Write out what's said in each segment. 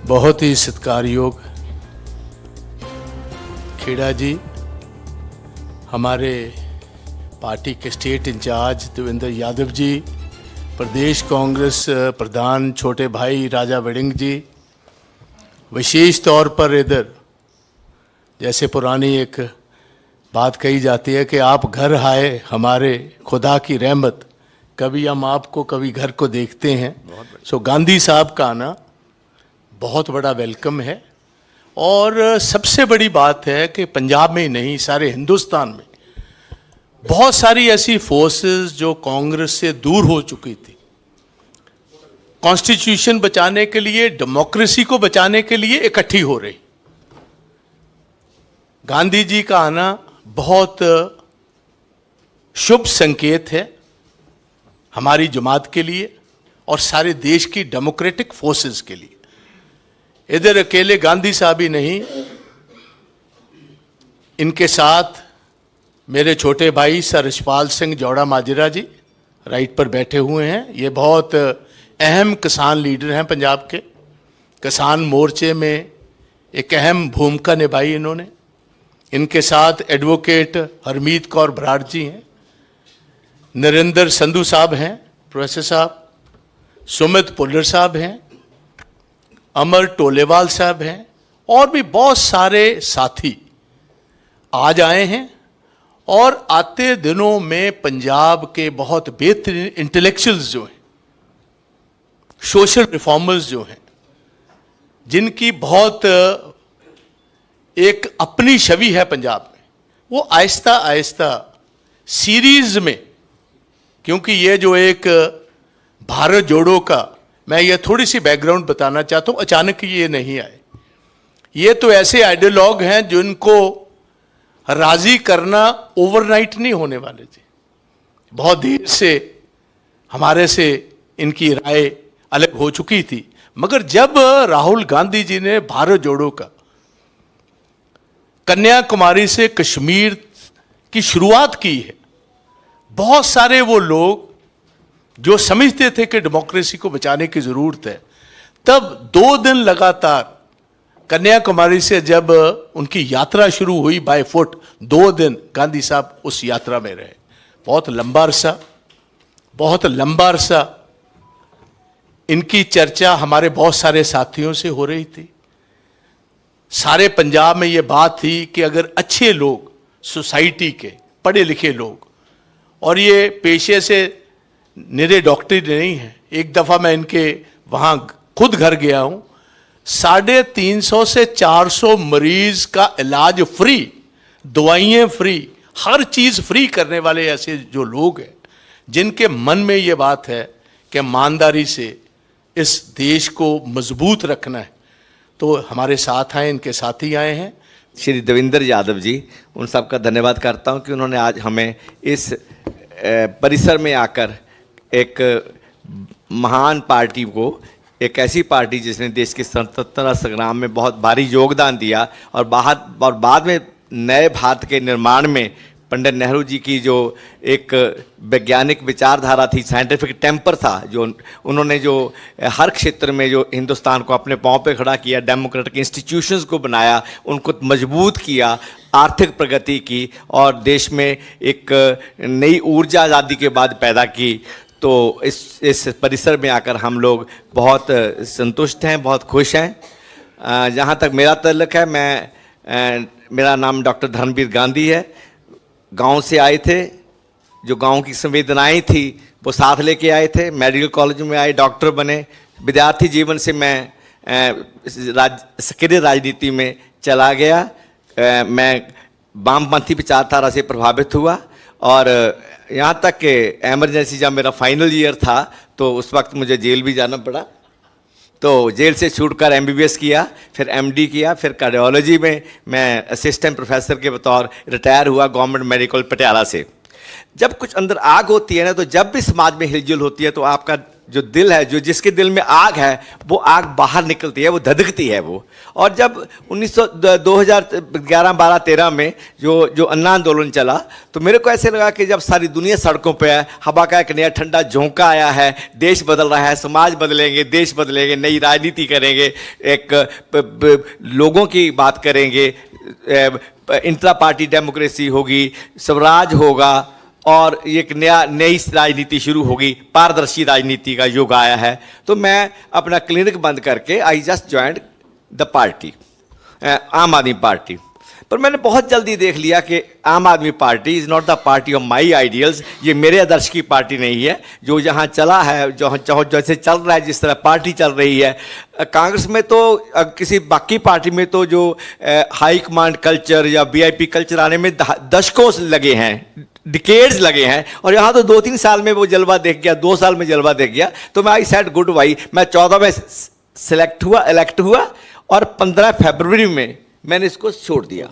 बहुत ही सत्कारयोग खेड़ा जी, हमारे पार्टी के स्टेट इंचार्ज देवेंद्र यादव जी, प्रदेश कांग्रेस प्रधान छोटे भाई राजा वड़िंग जी, विशेष तौर पर इधर जैसे पुरानी एक बात कही जाती है कि आप घर आए हमारे खुदा की रहमत, कभी हम आपको कभी घर को देखते हैं। सो गांधी साहब का आना बहुत बड़ा वेलकम है। और सबसे बड़ी बात है कि पंजाब में ही नहीं, सारे हिंदुस्तान में बहुत सारी ऐसी फोर्सेस जो कांग्रेस से दूर हो चुकी थी, कॉन्स्टिट्यूशन बचाने के लिए, डेमोक्रेसी को बचाने के लिए इकट्ठी हो रही। गांधी जी का आना बहुत शुभ संकेत है हमारी जमात के लिए और सारे देश की डेमोक्रेटिक फोर्सेस के लिए। इधर अकेले गांधी साहब ही नहीं, इनके साथ मेरे छोटे भाई सर रिछपाल सिंह जौड़ा माजरा जी राइट पर बैठे हुए हैं। ये बहुत अहम किसान लीडर हैं पंजाब के। किसान मोर्चे में एक अहम भूमिका निभाई इन्होंने। इनके साथ एडवोकेट हरमीत कौर बराड़ जी हैं, नरेंद्र संधू साहब हैं, प्रोफेसर साहब, सुमित पुल्लर साहब हैं, अमर टोलेवाल साहब हैं, और भी बहुत सारे साथी आज आए हैं। और आते दिनों में पंजाब के बहुत बेहतरीन इंटेलेक्चुअल्स जो हैं, सोशल रिफॉर्मर्स जो हैं, जिनकी बहुत एक अपनी छवि है पंजाब में, वो आहिस्ता आहिस्ता सीरीज में, क्योंकि ये जो एक भारत जोड़ो का, मैं ये थोड़ी सी बैकग्राउंड बताना चाहता हूँ, अचानक ये नहीं आए। ये तो ऐसे आइडियोलॉग हैं जिनको राजी करना ओवरनाइट नहीं होने वाले थे। बहुत देर से हमारे से इनकी राय अलग हो चुकी थी, मगर जब राहुल गांधी जी ने भारत जोड़ो का कन्याकुमारी से कश्मीर की शुरुआत की है, बहुत सारे वो लोग जो समझते थे कि डेमोक्रेसी को बचाने की जरूरत है, तब 2 दिन लगातार कन्याकुमारी से जब उनकी यात्रा शुरू हुई बाय फुट, 2 दिन गांधी साहब उस यात्रा में रहे। बहुत लंबा अरसा इनकी चर्चा हमारे बहुत सारे साथियों से हो रही थी। सारे पंजाब में ये बात थी कि अगर अच्छे लोग, सोसाइटी के पढ़े लिखे लोग, और ये पेशे से निरे डॉक्टर नहीं हैं, एक दफ़ा मैं इनके वहाँ खुद घर गया हूँ, 350 से 400 मरीज का इलाज फ्री, दवाइयाँ फ्री, हर चीज़ फ्री करने वाले ऐसे जो लोग हैं, जिनके मन में ये बात है कि ईमानदारी से इस देश को मजबूत रखना है, तो हमारे साथ आए, इनके साथी आए हैं। श्री देवेंद्र यादव जी, उन सब का धन्यवाद करता हूं कि उन्होंने आज हमें इस परिसर में आकर एक महान पार्टी को, एक ऐसी पार्टी जिसने देश के स्वतंत्रता संग्राम में बहुत भारी योगदान दिया और बाद में नए भारत के निर्माण में पंडित नेहरू जी की जो एक वैज्ञानिक विचारधारा थी, साइंटिफिक टेम्पर था, जो उन्होंने जो हर क्षेत्र में जो हिंदुस्तान को अपने पांव पे खड़ा किया, डेमोक्रेटिक इंस्टीट्यूशंस को बनाया, उनको मजबूत किया, आर्थिक प्रगति की और देश में एक नई ऊर्जा आज़ादी के बाद पैदा की। तो इस परिसर में आकर हम लोग बहुत संतुष्ट हैं, बहुत खुश हैं। जहाँ तक मेरा ताल्लुक है, मेरा नाम डॉक्टर धर्मवीर गांधी है। गांव से आए थे, जो गांव की संवेदनाएं थी वो साथ लेके आए थे। मेडिकल कॉलेज में आए, डॉक्टर बने। विद्यार्थी जीवन से मैं सक्रिय राजनीति में चला गया। मैं वामपंथी विचारधारा से प्रभावित हुआ और यहाँ तक कि एमरजेंसी जब मेरा फाइनल ईयर था तो उस वक्त मुझे जेल भी जाना पड़ा। तो जेल से छूटकर एमबीबीएस किया, फिर एमडी किया, फिर कार्डियोलॉजी में मैं असिस्टेंट प्रोफेसर के बतौर रिटायर हुआ गवर्नमेंट मेडिकल पटियाला से। जब कुछ अंदर आग होती है ना, तो जब भी समाज में हिलजुल होती है तो आपका जो दिल है, जो जिसके दिल में आग है, वो आग बाहर निकलती है, वो धधकती है वो। और जब 2011, 12, 13 में जो अन्ना आंदोलन चला, तो मेरे को ऐसे लगा कि जब सारी दुनिया सड़कों पे है, हवा का एक नया ठंडा झोंका आया है, देश बदल रहा है, समाज बदलेंगे, देश बदलेंगे, नई राजनीति करेंगे, एक लोगों की बात करेंगे, इंट्रा पार्टी डेमोक्रेसी होगी, स्वराज होगा, और एक नई राजनीति शुरू होगी, पारदर्शी राजनीति का युग आया है। तो मैं अपना क्लिनिक बंद करके I just joined the party, आम आदमी पार्टी। पर मैंने बहुत जल्दी देख लिया कि आम आदमी party is not the party of my ideals, ये मेरे आदर्श की पार्टी नहीं है। जो यहाँ चला है, जो जैसे चल रहा है, जिस तरह पार्टी चल रही है, कांग्रेस में तो किसी बाकी पार्टी में तो जो हाई कमांड कल्चर या वीआईपी कल्चर आने में दशकों लगे हैं, डिकेड्स लगे हैं, और यहाँ तो 2-3 साल में वो जलवा देख गया, 2 साल में जलवा देख गया। तो मैं आई सेड गुड बाई, मैं 14 में इलेक्ट हुआ और 15 फरवरी में मैंने इसको छोड़ दिया।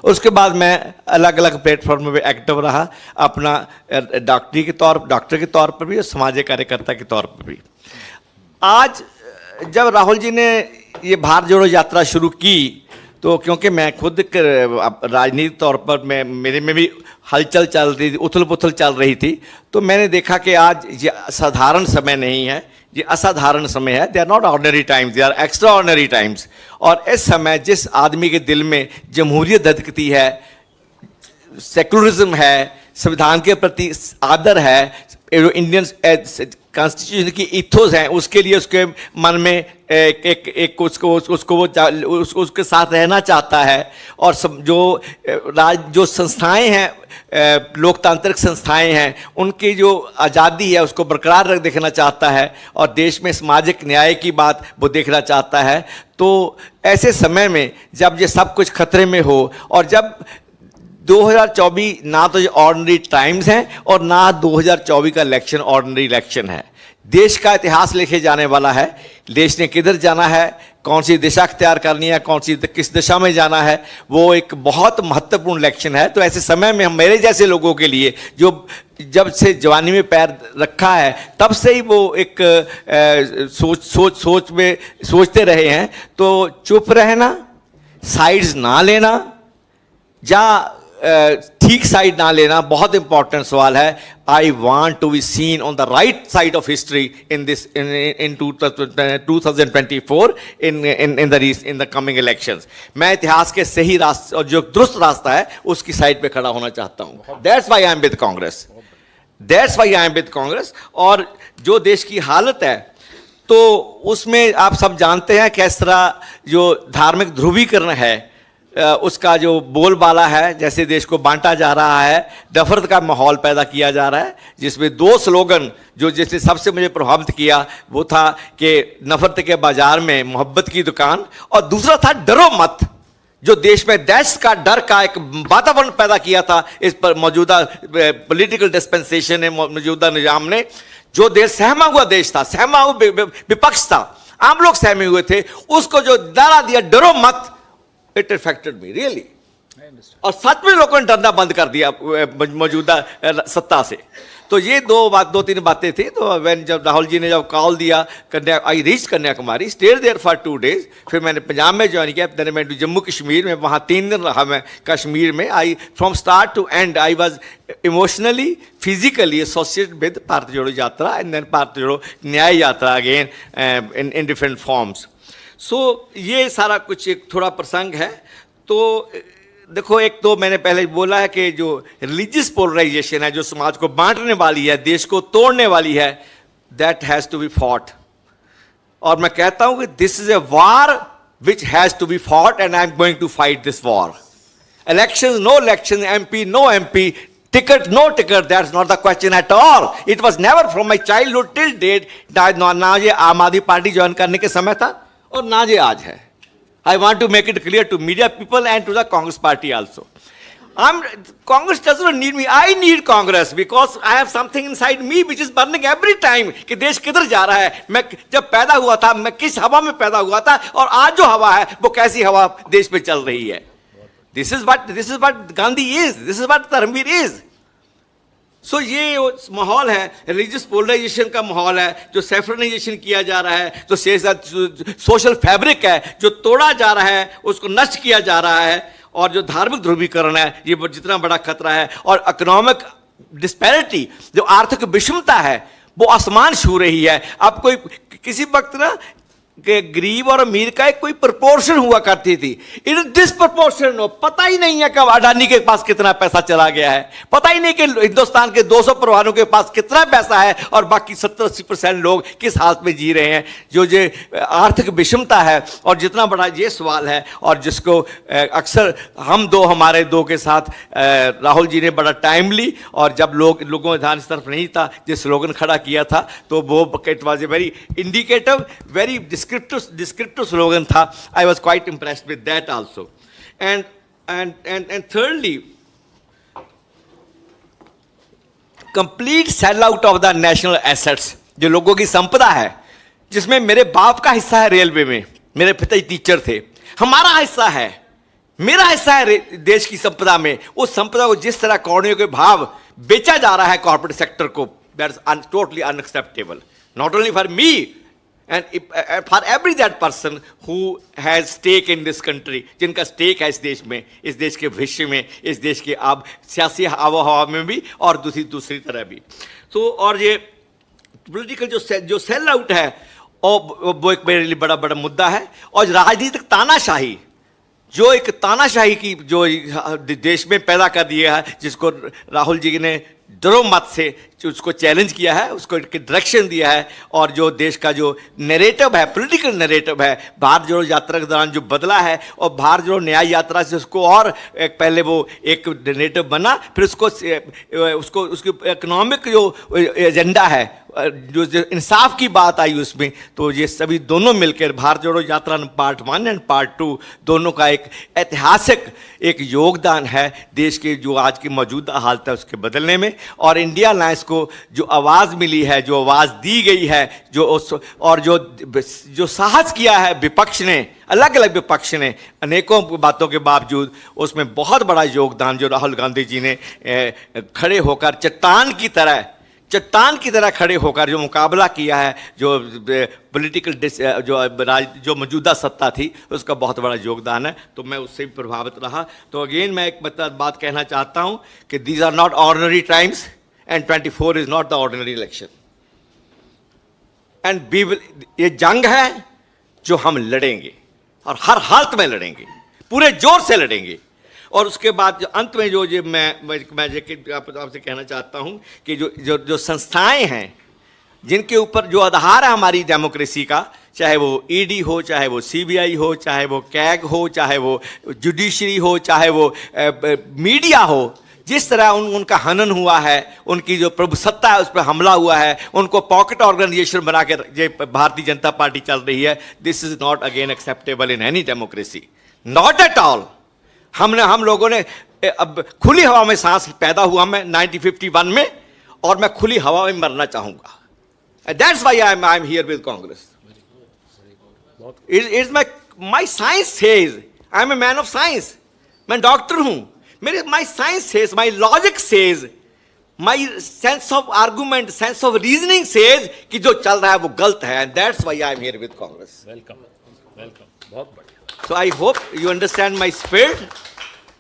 उसके बाद मैं अलग अलग प्लेटफॉर्म में एक्टिव रहा, अपना डॉक्टर के तौर पर भी और सामाजिक कार्यकर्ता के तौर पर भी। आज जब राहुल जी ने ये भारत जोड़ो यात्रा शुरू की, तो क्योंकि मैं खुद राजनीतिक तौर पर मेरे में भी हलचल चल रही थी, उथल पुथल चल रही थी, तो मैंने देखा कि आज ये साधारण समय नहीं है, ये असाधारण समय है। They are not ordinary times, they are extraordinary times. और इस समय जिस आदमी के दिल में जमहूरियत धधकती है, सेकुलरिज्म है, संविधान के प्रति आदर है, इंडियन कॉन्स्टिट्यूशन की इथोस हैं, उसके लिए उसके मन में एक उसके साथ रहना चाहता है। और सब जो संस्थाएं हैं, लोकतांत्रिक संस्थाएं हैं, उनकी जो आज़ादी है उसको बरकरार देखना चाहता है, और देश में सामाजिक न्याय की बात वो देखना चाहता है। तो ऐसे समय में जब ये सब कुछ खतरे में हो, और जब 2024 ना तो ऑर्डिनरी टाइम्स हैं और ना 2024 का इलेक्शन ऑर्डिनरी इलेक्शन है, देश का इतिहास लिखे जाने वाला है। देश ने किधर जाना है, कौन सी दिशा अख्तियार करनी है, किस दिशा में जाना है, वो एक बहुत महत्वपूर्ण इलेक्शन है। तो ऐसे समय में हम मेरे जैसे लोगों के लिए, जो जब से जवानी में पैर रखा है तब से ही वो एक सोचते रहे हैं, तो चुप रहना, साइड्स ना लेना या ठीक साइड ना लेना बहुत इंपॉर्टेंट सवाल है। I want to be seen on the right side of history in 2024 in the coming elections. मैं इतिहास के सही रास्ते और जो दुरुस्त रास्ता है उसकी साइड पे खड़ा होना चाहता हूं। That's why I am with Congress, that's why I am with Congress. और जो देश की हालत है, तो उसमें आप सब जानते हैं किस तरह जो धार्मिक ध्रुवीकरण है, उसका जो बोलबाला है, जैसे देश को बांटा जा रहा है, नफरत का माहौल पैदा किया जा रहा है, जिसमें 2 स्लोगन जो जिसने सबसे मुझे प्रभावित किया वो था कि नफरत के बाजार में मोहब्बत की दुकान, और दूसरा था डरो मत, जो देश में दहशत का, डर का एक वातावरण पैदा किया था इस पर मौजूदा पॉलिटिकल डिस्पेंसेशन ने, मौजूदा निजाम ने। जो देश सहमा हुआ देश था, सहमा हुआ विपक्ष था, आम लोग सहमे हुए थे, उसको जो नारा दिया डरो मत, इट अफेक्टेड मी रियली। और सच में लोगों ने डरना बंद कर दिया मौजूदा सत्ता से। तो ये 2-3 बातें थी। तो जब राहुल जी ने जब कॉल दिया, I reach Kanyakumari, stayed there for 2 days, फिर मैंने पंजाब में ज्वाइन किया, देन मैं जम्मू कश्मीर में, वहाँ 3 दिन रहा मैं कश्मीर में। I from start to end I was emotionally, physically associated with Bharat Jodo Yatra and then Bharat Jodo Nyay Yatra again in different forms. So ये सारा कुछ एक थोड़ा प्रसंग है। तो देखो, एक तो मैंने पहले बोला है कि जो रिलीजियस पोलराइजेशन है, जो समाज को बांटने वाली है, देश को तोड़ने वाली है, that has to be fought. और मैं कहता हूं कि this is a war which has to be fought and I am going to fight this war. Election, no election, MP, no MP, ticket, no ticket, that's not the question at all. It was never from my childhood till date. ना ये आम आदमी party join करने के समय था और ना ये आज है। I want to make it clear to media people and to the Congress party also. Congress does not need me. I need Congress because I have something inside me which is burning every time कि देश किधर जा रहा है। मैं जब पैदा हुआ था, मैं किस हवा में पैदा हुआ था, और आज जो हवा है वो कैसी हवा देश में चल रही है। This is what Gandhi is. This is what Dharamveer is. सो ये माहौल है, रिलीजियस पोलराइजेशन का माहौल है, जो सेफ्रनाइजेशन किया जा रहा है, जो सोशल फैब्रिक है जो तोड़ा जा रहा है, उसको नष्ट किया जा रहा है, और जो धार्मिक ध्रुवीकरण है ये जितना बड़ा खतरा है, और इकोनॉमिक डिस्पैरिटी, जो आर्थिक विषमता है वो आसमान छू रही है। अब कोई किसी वक्त ना कि गरीब और अमीर का एक कोई प्रोपोर्शन हुआ करती थी, इन डिसप्रोपोर्शन हो, पता ही नहीं है कब अडानी के पास कितना पैसा चला गया है, पता ही नहीं कि हिंदुस्तान के 200 परिवारों के पास कितना पैसा है और बाकी 70-80% लोग किस हालत में जी रहे हैं। जो आर्थिक विषमता है, और जितना बड़ा ये सवाल है, और जिसको अक्सर हमारे दो के साथ राहुल जी ने बड़ा टाइमली, और जब लोगों में ध्यान इस तरफ नहीं था, जिस स्लोगन खड़ा किया था, तो वो it was a very indicative, very descriptive slogan था. I was quite impressed with that also. And thirdly, complete sell out of the national assets, जो लोगों की संपदा है, जिसमें मेरे बाप का हिस्सा है रेलवे में, मेरे पिताजी टीचर थे, हमारा हिस्सा है, मेरा हिस्सा है देश की संपदा में, उस संपदा को जिस तरह कौड़ियों के भाव बेचा जा रहा है कॉर्पोरेट सेक्टर को, that's totally unacceptable, not only for me and for every that person who has stake in this country, जिनका स्टेक है इस देश में, इस देश के भविष्य में, इस देश के सियासी आबो हवा में भी, और दूसरी तरह भी। तो और ये पॉलिटिकल जो सेल आउट है, और वो एक मेरे लिए बड़ा मुद्दा है। और राजनीतिक तानाशाही, जो एक तानाशाही की जो देश में पैदा कर दिया है, जिसको राहुल जी ने डरो मत से उसको चैलेंज किया है, उसको डायरेक्शन दिया है, और जो देश का जो नैरेटिव है, पॉलिटिकल नैरेटिव है, भारत जोड़ो यात्रा के दौरान जो बदला है, और भारत जोड़ो न्याय यात्रा से उसको और पहले वो एक नैरेटिव बना, फिर उसको उसकी इकोनॉमिक जो एजेंडा है, जो इंसाफ की बात आई उसमें, तो ये सभी दोनों मिलकर भारत जोड़ो यात्रा पार्ट 1 एंड पार्ट 2 दोनों का एक ऐतिहासिक एक योगदान है देश के जो आज की मौजूदा हालत है उसके बदलने में। और इंडिया अलायंस को जो आवाज़ मिली है, जो आवाज़ दी गई है, जो साहस किया है विपक्ष ने, अलग अलग विपक्ष ने अनेकों बातों के बावजूद, उसमें बहुत बड़ा योगदान जो राहुल गांधी जी ने खड़े होकर चट्टान की तरह खड़े होकर जो मुकाबला किया है, जो पॉलिटिकल जो मौजूदा सत्ता थी, उसका बहुत बड़ा योगदान है। तो मैं उससे भी प्रभावित रहा। तो अगेन मैं एक बात कहना चाहता हूं कि these are not ordinary times and 24 is not the ordinary election, and we will, ये जंग है जो हम लड़ेंगे, और हर हालत में लड़ेंगे, पूरे जोर से लड़ेंगे। और उसके बाद जो अंत में जो मैं आपसे कहना चाहता हूं कि जो संस्थाएं हैं, जिनके ऊपर जो आधार है हमारी डेमोक्रेसी का, चाहे वो ईडी हो, चाहे वो सीबीआई हो, चाहे वो कैग हो, चाहे वो जुडिशरी हो, चाहे वो मीडिया हो, जिस तरह उनका हनन हुआ है, उनकी जो प्रभुसत्ता है उस पर हमला हुआ है, उनको पॉकेट ऑर्गेनाइजेशन बना के भारतीय जनता पार्टी चल रही है, this is not again acceptable in any democracy, not at all. हम लोगों ने अब खुली हवा में सांस पैदा हुआ मैं 1951 में, और मैं खुली हवा में मरना चाहूंगा। That's why I am here with Congress. It's my science says, I am a man of science, मैं डॉक्टर हूं, मेरे my science says, my logic says, my sense of argument, sense of reasoning says कि जो चल रहा है वो गलत है, and that's why I am here with Congress. Welcome, बहुत बढ़िया। So I hope you understand my spirit.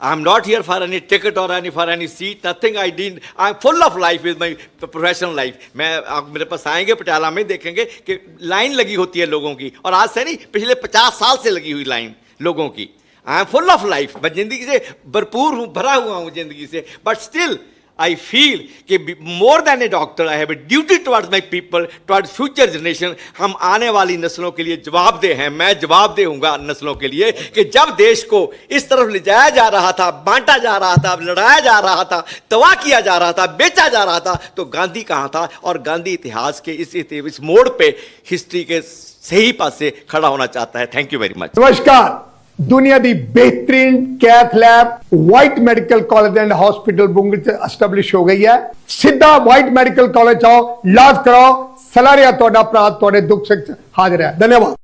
I'm not here for any ticket or for any seat. Nothing I did. I'm full of life with my professional life. आप मेरे पास आएंगे पटियाला में, देखेंगे कि line लगी होती है लोगों की, और आज से नहीं, पिछले 50 साल से लगी हुई लाइन लोगों की। I am full of life, मैं जिंदगी से भरपूर हूँ, भरा हुआ हूँ जिंदगी से, बट स्टिल I feel कि more than a doctor I have a duty towards my people, towards future generation। हम आने वाली नस्लों के लिए जवाबदेह हैं, मैं जवाबदेह हूँगा नस्लों के लिए, कि जब देश को इस तरफ ले जाया जा रहा था, बांटा जा रहा था, लड़ाया जा रहा था, तबाह किया जा रहा था, बेचा जा रहा था, तो गांधी कहाँ था? और गांधी इतिहास के इस मोड़ पे हिस्ट्री के सही पास से खड़ा होना चाहता है। Thank you very much. नमस्कार। दुनिया दी बेहतरीन कैथ लैब वाइट मेडिकल कॉलेज एंड हॉस्पिटल बुंगल से एस्टैब्लिश हो गई है। सीधा वाइट मेडिकल कॉलेज आओ, इलाज कराओ, सलाह रिया तोड़ा प्रात तोड़े दुख से हाजिर है। धन्यवाद।